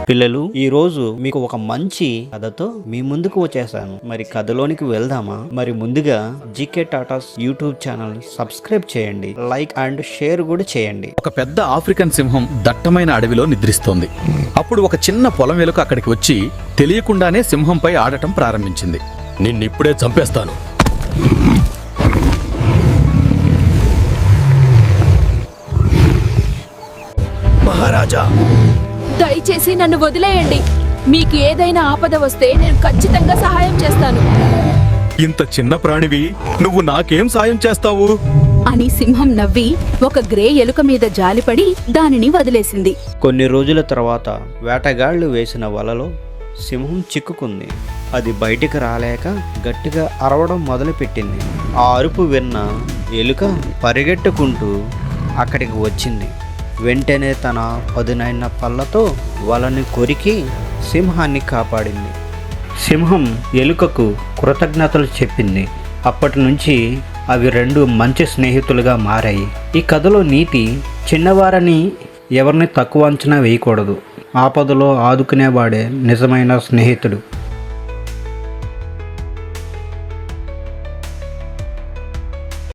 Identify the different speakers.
Speaker 1: పిల్లలు, ఈ రోజు మీకు ఒక మంచి కథతో మీ ముందుకు వచ్చేసాను. మరి కథలోనికి వెళ్దామా? మరి ముందుగా GK Tatas YouTube channel subscribe చేయండి, లైక్ అండ్ షేర్ కూడా చేయండి.
Speaker 2: ఒక పెద్ద ఆఫ్రికన్ సింహం దట్టమైన అడవిలో నిద్రిస్తోంది. అప్పుడు ఒక చిన్న పొలం ఎలుక అక్కడికి వచ్చి తెలియకుండానే సింహంపై ఆడటం ప్రారంభించింది.
Speaker 3: నిన్నిప్పుడే చంపేస్తాను. మహారాజా,
Speaker 4: దయచేసి నన్ను వదిలేయండి. మీకు ఏదైనా ఆపద వస్తే నేను ఖచ్చితంగా సహాయం చేస్తాను
Speaker 2: ఇంత చిన్న ప్రాణివి, నువ్వు నాకేం సాయం చేస్తావు?
Speaker 4: అని సింహం నవ్వి ఒక గ్రే ఎలుక మీద జాలిపడి దానిని వదిలేసింది.
Speaker 1: కొన్ని రోజుల తర్వాత వేటగాళ్లు వేసిన వలలో సింహం చిక్కుకుంది. అది బయటికి రాలేక గట్టిగా అరవడం మొదలుపెట్టింది. ఆ అరుపు విన్న ఎలుక పరిగెట్టుకుంటూ అక్కడికి వచ్చింది. వెంటనే తన పదునైన పళ్ళతో వలని కొరికి సింహాన్ని కాపాడింది. సింహం ఎలుకకు కృతజ్ఞతలు చెప్పింది. అప్పటి నుంచి అవి రెండు మంచి స్నేహితులుగా మారాయి. ఈ కథలో నీతి, చిన్నవారని ఎవరిని తక్కువ అంచనా వేయకూడదు. ఆపదలో ఆదుకునేవాడే నిజమైన స్నేహితుడు.